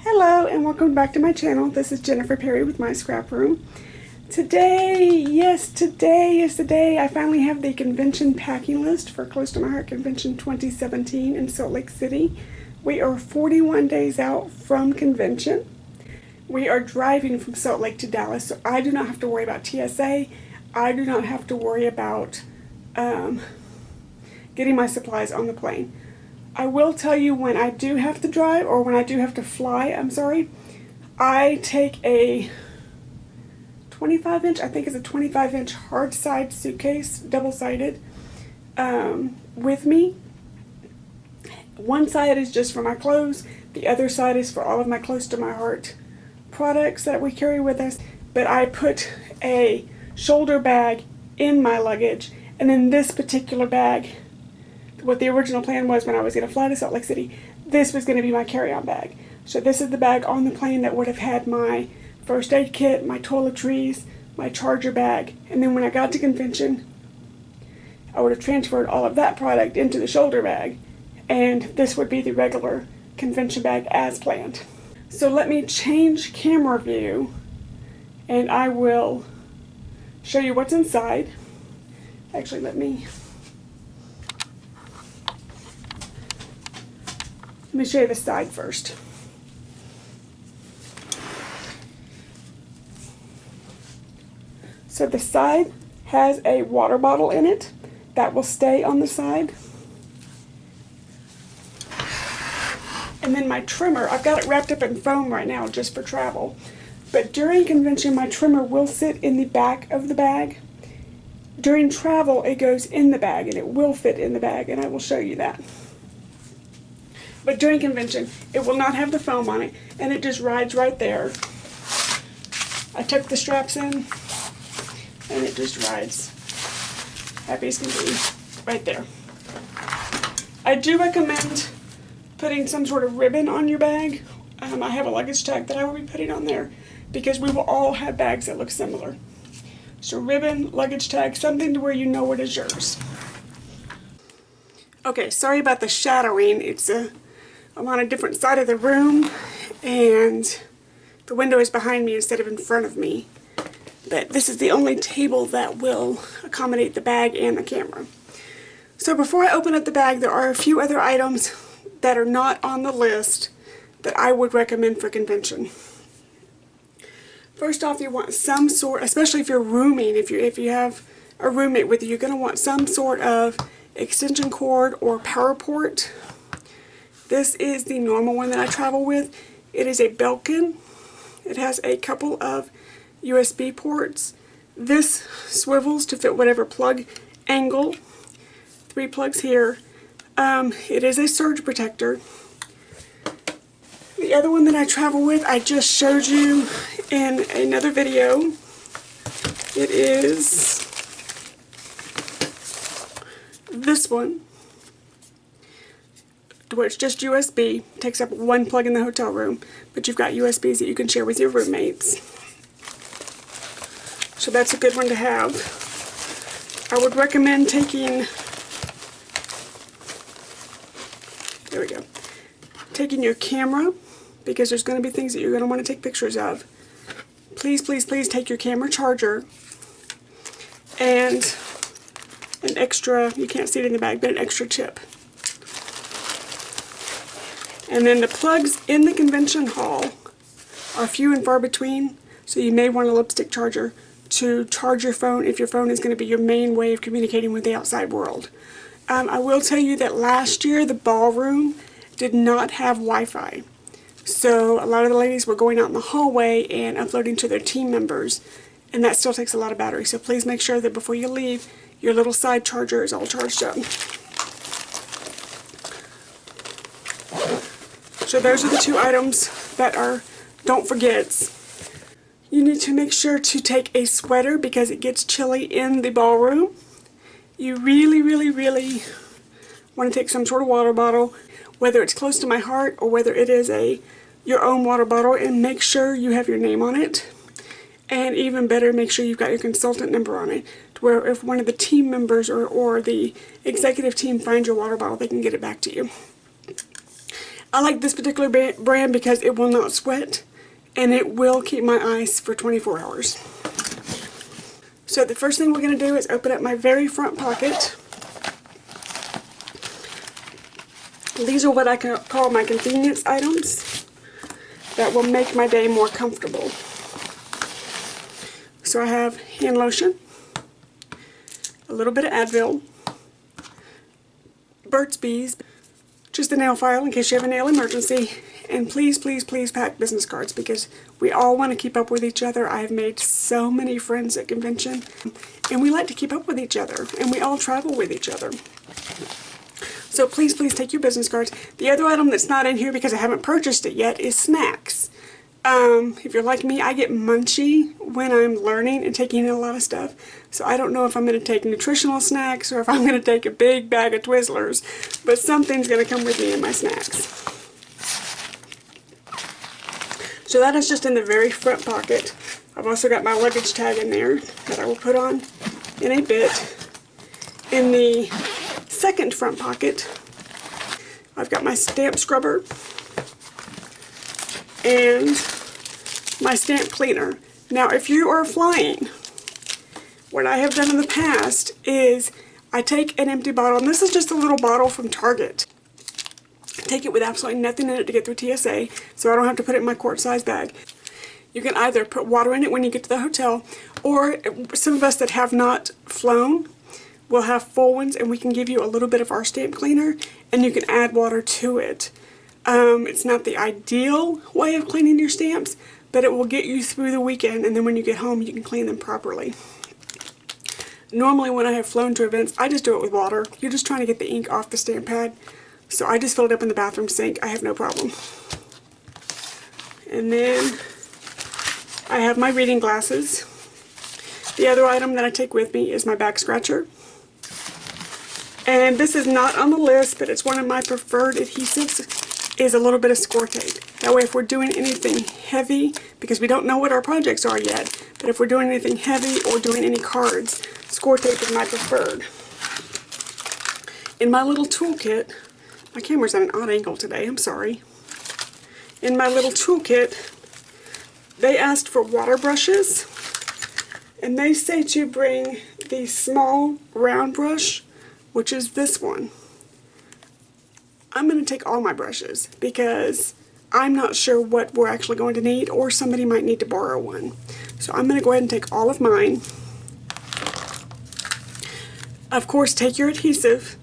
Hello and welcome back to my channel. This is Jennifer Perry with My Scrap Room. Today is the day I finally have the convention packing list for Close to My Heart Convention 2017 in Salt Lake City. We are 41 days out from convention. We are driving from Salt Lake to Dallas, so I do not have to worry about TSA. I do not have to worry about getting my supplies on the plane. I will tell you when I do have to drive, or when I do have to fly, I take a 25-inch, I think it's a 25-inch hard side suitcase, double-sided, with me. One side is just for my clothes, the other side is for all of my Close to My Heart products that we carry with us. But I put a shoulder bag in my luggage, and then this particular bag, what the original plan was when I was going to fly to Salt Lake City, this was going to be my carry-on bag. So this is the bag on the plane that would have had my first aid kit, my toiletries, my charger bag, and then when I got to convention, I would have transferred all of that product into the shoulder bag, and this would be the regular convention bag as planned. So let me change camera view, and I will show you what's inside. Actually, let me show you the side first. So the side has a water bottle in it that will stay on the side. And then my trimmer, I've got it wrapped up in foam right now just for travel. But during convention, my trimmer will sit in the back of the bag. During travel, it goes in the bag, and it will fit in the bag, and I will show you that. But during convention, it will not have the foam on it, and it just rides right there. I tuck the straps in, and it just rides happy as can be right there. I do recommend putting some sort of ribbon on your bag. I have a luggage tag that I will be putting on there because we will all have bags that look similar. So ribbon, luggage tag, something to where you know it is yours. Okay, sorry about the shadowing. I'm on a different side of the room, and the window is behind me instead of in front of me. But this is the only table that will accommodate the bag and the camera. So before I open up the bag, there are a few other items that are not on the list that I would recommend for convention. First off, you want some sort, especially if you're rooming, if you have a roommate with you, you're going to want some sort of extension cord or power port. This is the normal one that I travel with. It is a Belkin. It has a couple of USB ports. This swivels to fit whatever plug angle. 3 plugs here. It is a surge protector. The other one that I travel with, I just showed you in another video. It is this one, where it's just USB. It takes up 1 plug in the hotel room, but you've got USBs that you can share with your roommates. So that's a good one to have. I would recommend taking your camera, because there's going to be things that you're going to want to take pictures of. Please, please, please take your camera charger and an extra, you can't see it in the bag, but an extra chip. And then the plugs in the convention hall are few and far between, so you may want a lipstick charger to charge your phone if your phone is going to be your main way of communicating with the outside world. I will tell you that last year the ballroom did not have Wi-Fi. So a lot of the ladies were going out in the hallway and uploading to their team members, and that still takes a lot of battery. So please make sure that before you leave, your little side charger is all charged up. So those are the 2 items that are don't forgets. You need to make sure to take a sweater because it gets chilly in the ballroom. You really, really, really want to take some sort of water bottle, whether it's Close to My Heart or whether it is your own water bottle, and make sure you have your name on it. And even better, make sure you've got your consultant number on it, to where if one of the team members or the executive team finds your water bottle, they can get it back to you. I like this particular brand because it will not sweat and it will keep my ice for 24 hours. So the first thing we're going to do is open up my very front pocket. These are what I call my convenience items that will make my day more comfortable. So I have hand lotion, a little bit of Advil, Burt's Bees, just a nail file in case you have a nail emergency, and please, please, please pack business cards because we all want to keep up with each other. I have made so many friends at convention, and we like to keep up with each other, and we all travel with each other. So please, please take your business cards. The other item that's not in here because I haven't purchased it yet is snacks. If you're like me, I get munchy when I'm learning and taking in a lot of stuff. So I don't know if I'm going to take nutritional snacks or if I'm going to take a big bag of Twizzlers. But something's going to come with me in my snacks. So that is just in the very front pocket. I've also got my luggage tag in there that I will put on in a bit. In the second front pocket, I've got my stamp scrubber and my stamp cleaner. Now if you are flying, what I have done in the past is I take an empty bottle, and this is just a little bottle from Target. Take it with absolutely nothing in it to get through TSA, so I don't have to put it in my quart-size bag. You can either put water in it when you get to the hotel, or some of us that have not flown will have full ones, and we can give you a little bit of our stamp cleaner, and you can add water to it. It's not the ideal way of cleaning your stamps, but it will get you through the weekend, and then when you get home you can clean them properly. Normally when I have flown to events, I just do it with water. You're just trying to get the ink off the stamp pad, so I just fill it up in the bathroom sink. I have no problem. And then I have my reading glasses. The other item that I take with me is my back scratcher. And this is not on the list, but it's one of my preferred adhesives, is a little bit of score tape. That way if we're doing anything heavy, because we don't know what our projects are yet, but if we're doing anything heavy or doing any cards, score tape is my preferred. In my little toolkit, my camera's at an odd angle today, I'm sorry. In my little toolkit, they asked for water brushes, and they say to bring the small round brush, which is this one. I'm going to take all my brushes because I'm not sure what we're actually going to need, or somebody might need to borrow one. So I'm going to go ahead and take all of mine. Of course, take your adhesive,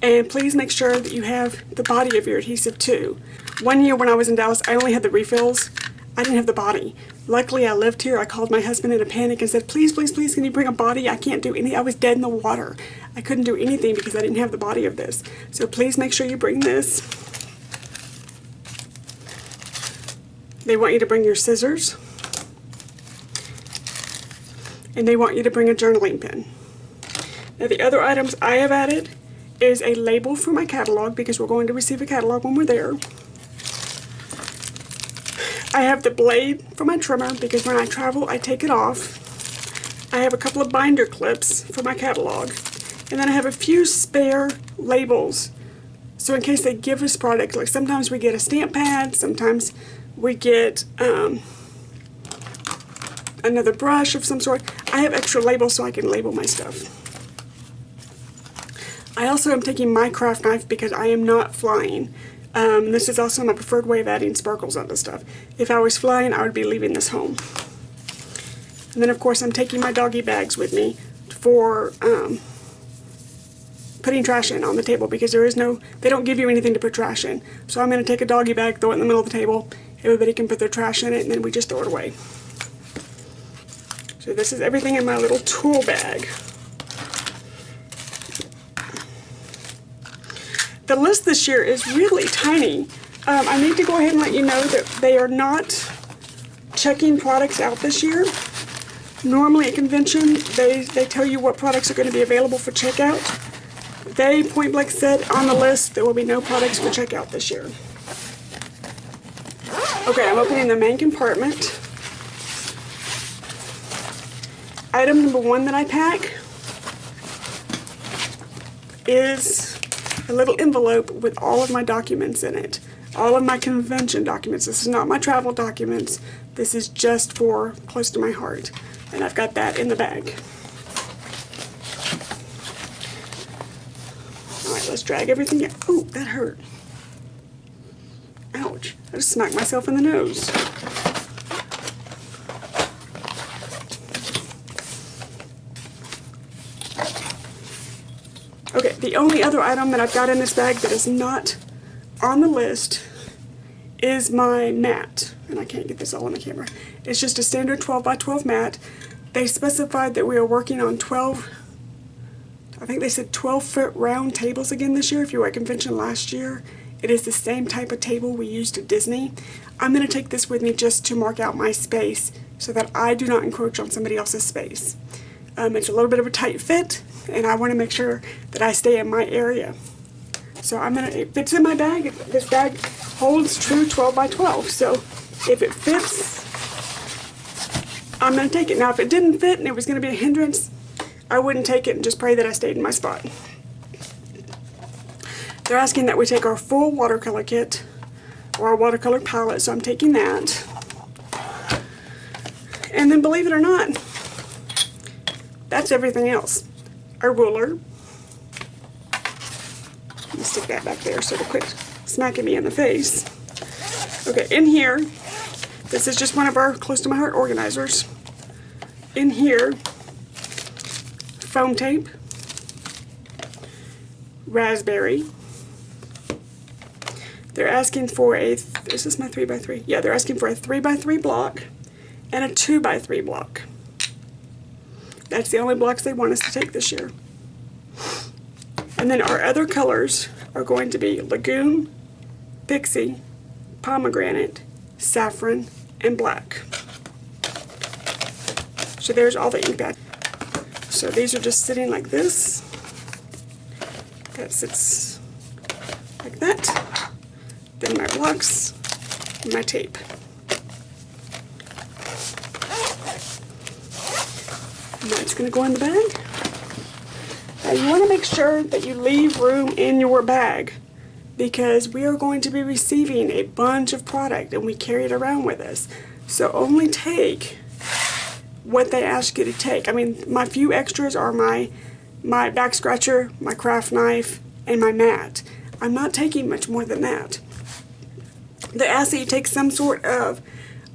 and please make sure that you have the body of your adhesive too. One year when I was in Dallas, I only had the refills. I didn't have the body. Luckily, I lived here. I called my husband in a panic and said, please, please, please, can you bring a body? I can't do any. I was dead in the water. I couldn't do anything because I didn't have the body of this. So please make sure you bring this. They want you to bring your scissors. And they want you to bring a journaling pen. Now the other items I have added is a label for my catalog, because we're going to receive a catalog when we're there. I have the blade for my trimmer because when I travel I take it off. I have a couple of binder clips for my catalog. And then I have a few spare labels. So in case they give us products, like sometimes we get a stamp pad, sometimes we get another brush of some sort. I have extra labels so I can label my stuff. I also am taking my craft knife because I am not flying. This is also my preferred way of adding sparkles onto stuff. If I was flying, I would be leaving this home. And then of course I'm taking my doggy bags with me for putting trash in on the table, because they don't give you anything to put trash in. So I'm going to take a doggy bag, throw it in the middle of the table, everybody can put their trash in it, and then we just throw it away. So this is everything in my little tool bag. The list this year is really tiny. I need to go ahead and let you know that they are not checking products out this year. Normally at convention, they tell you what products are going to be available for checkout. They point blank said on the list there will be no products for checkout this year. Okay, I'm opening the main compartment. Item number 1 that I pack is a little envelope with all of my documents in it. all of my convention documents. This is not my travel documents. This is just for close to my heart. And I've got that in the bag. Alright, let's drag everything out. Oh, that hurt. Ouch. I just smacked myself in the nose. Okay, the only other item that I've got in this bag that is not on the list is my mat. And I can't get this all on the camera. It's just a standard 12 by 12 mat. They specified that we are working on 12, I think they said 12-foot round tables again this year. If you were at convention last year, it is the same type of table we used at Disney. I'm going to take this with me just to mark out my space so that I do not encroach on somebody else's space. It's a little bit of a tight fit, and I want to make sure that I stay in my area. So it fits in my bag. This bag holds true 12 by 12. So if it fits, I'm going to take it. Now if it didn't fit and it was going to be a hindrance, I wouldn't take it and just pray that I stayed in my spot. They're asking that we take our full watercolor kit or our watercolor palette, so I'm taking that. And then believe it or not, that's everything else. A ruler. Let me stick that back there so it'll quit smacking me in the face. Okay, in here, this is just one of our close to my heart organizers. In here, foam tape, raspberry. They're asking for is this my 3x3? Yeah, they're asking for a 3x3 block and a 2x3 block. That's the only blocks they want us to take this year. And then our other colors are going to be Lagoon, Pixie, Pomegranate, Saffron, and Black. So there's all the ink pad. So these are just sitting like this. That sits like that. Then my blocks and my tape. And that's going to go in the bag. Now you want to make sure that you leave room in your bag because we are going to be receiving a bunch of product and we carry it around with us. So only take what they ask you to take. I mean, my few extras are my back scratcher, my craft knife, and my mat. I'm not taking much more than that. They ask that you take some sort of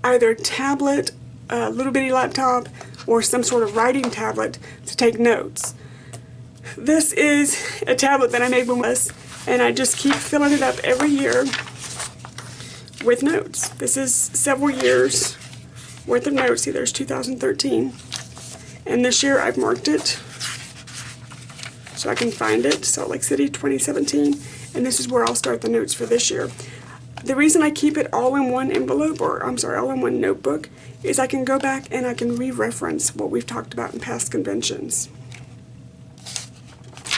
either tablet, little bitty laptop, or some sort of writing tablet to take notes. This is a tablet that I made with us, and I just keep filling it up every year with notes. This is several years worth of notes. See, there's 2013. And this year I've marked it so I can find it. Salt Lake City 2017. And this is where I'll start the notes for this year. The reason I keep it all in one envelope, or I'm sorry, all in one notebook, is I can go back and I can re-reference what we've talked about in past conventions.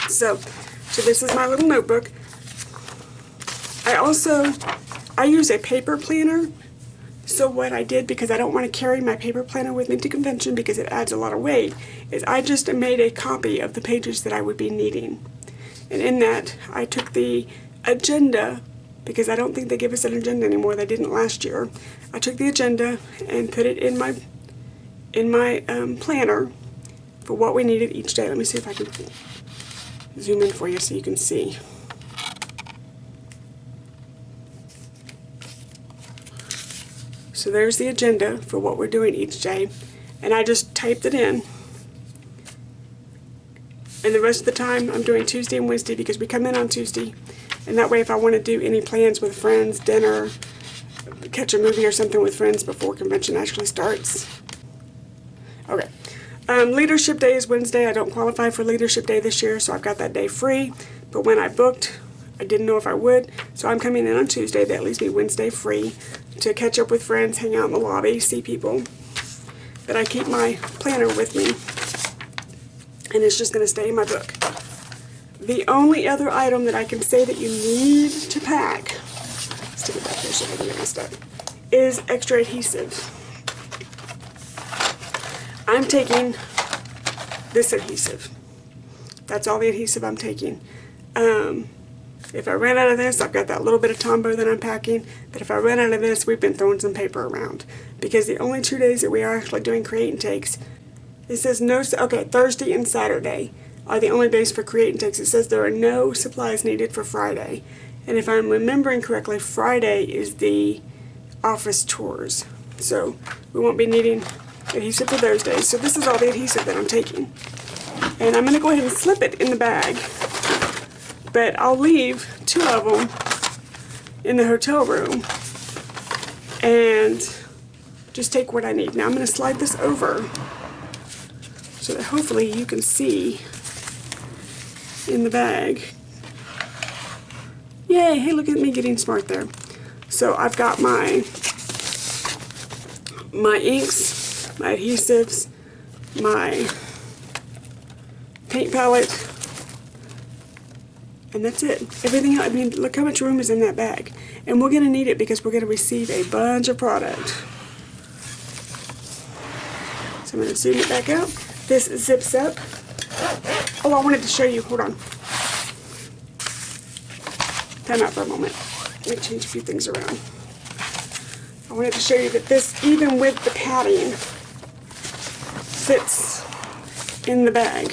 So this is my little notebook. I use a paper planner. So what I did, because I don't want to carry my paper planner with me to convention because it adds a lot of weight, is I just made a copy of the pages that I would be needing. And in that, I took the agenda, because I don't think they give us an agenda anymore. They didn't last year. I took the agenda and put it in my planner for what we needed each day. Let me see if I can zoom in for you so you can see. So there's the agenda for what we're doing each day, and I just typed it in. And the rest of the time I'm doing Tuesday and Wednesday because we come in on Tuesday, and that way if I want to do any plans with friends, dinner, catch a movie or something with friends before convention actually starts. Okay. Leadership Day is Wednesday. I don't qualify for Leadership Day this year, so I've got that day free. But when I booked, I didn't know if I would, so I'm coming in on Tuesday. That leaves me Wednesday free to catch up with friends, hang out in the lobby, see people. But I keep my planner with me, and it's just going to stay in my book. The only other item that I can say that you need to pack, stick it back there so I don't get messed up, is extra adhesive. I'm taking this adhesive. That's all the adhesive I'm taking. If I ran out of this, I've got that little bit of Tombow that I'm packing. But if I run out of this, we've been throwing some paper around. Because the only 2 days that we are actually doing create and takes, it says no, okay, Thursday and Saturday are the only days for create and takes. It says there are no supplies needed for Friday. And if I'm remembering correctly, Friday is the office tours. So we won't be needing adhesive for those days. So this is all the adhesive that I'm taking. And I'm going to go ahead and slip it in the bag. But I'll leave 2 of them in the hotel room and just take what I need. Now I'm going to slide this over so that hopefully you can see in the bag. Yay, hey, look at me getting smart there. So I've got my inks, my adhesives, my paint palette, and that's it. Everything else, I mean, look how much room is in that bag. And we're going to need it because we're going to receive a bunch of product. So I'm going to zoom it back out. This zips up. Oh, I wanted to show you. Hold on. Time out for a moment. Let me change a few things around. I wanted to show you that this, even with the padding, fits in the bag.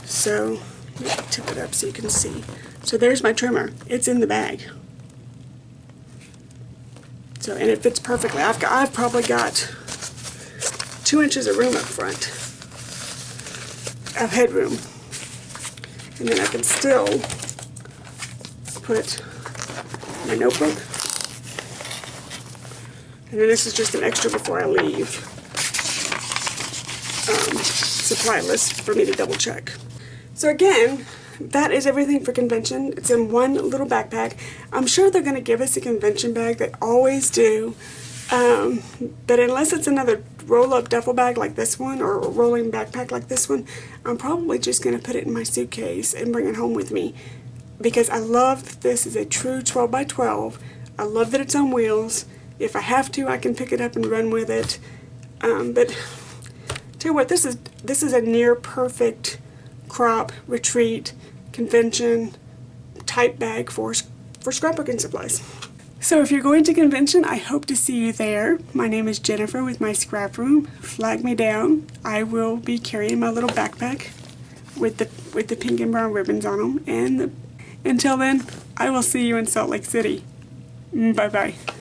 So, let me tip it up so you can see. So there's my trimmer. It's in the bag. So, and it fits perfectly. I've probably got 2 inches of room up front, of headroom. And then I can still put my notebook. And then this is just an extra before I leave. Supply list for me to double check. So again, that is everything for convention. It's in one little backpack. I'm sure they're going to give us a convention bag. They always do. But unless it's another roll-up duffel bag like this one or a rolling backpack like this one, I'm probably just going to put it in my suitcase and bring it home with me. Because I love that this is a true 12 by 12. I love that it's on wheels. If I have to, I can pick it up and run with it. But tell you what, this is a near perfect crop, retreat, convention type bag for scrapbooking supplies. So if you're going to convention, I hope to see you there. My name is Jennifer with my scrap room. Flag me down. I will be carrying my little backpack with the pink and brown ribbons on them. And until then, I will see you in Salt Lake City. Bye bye.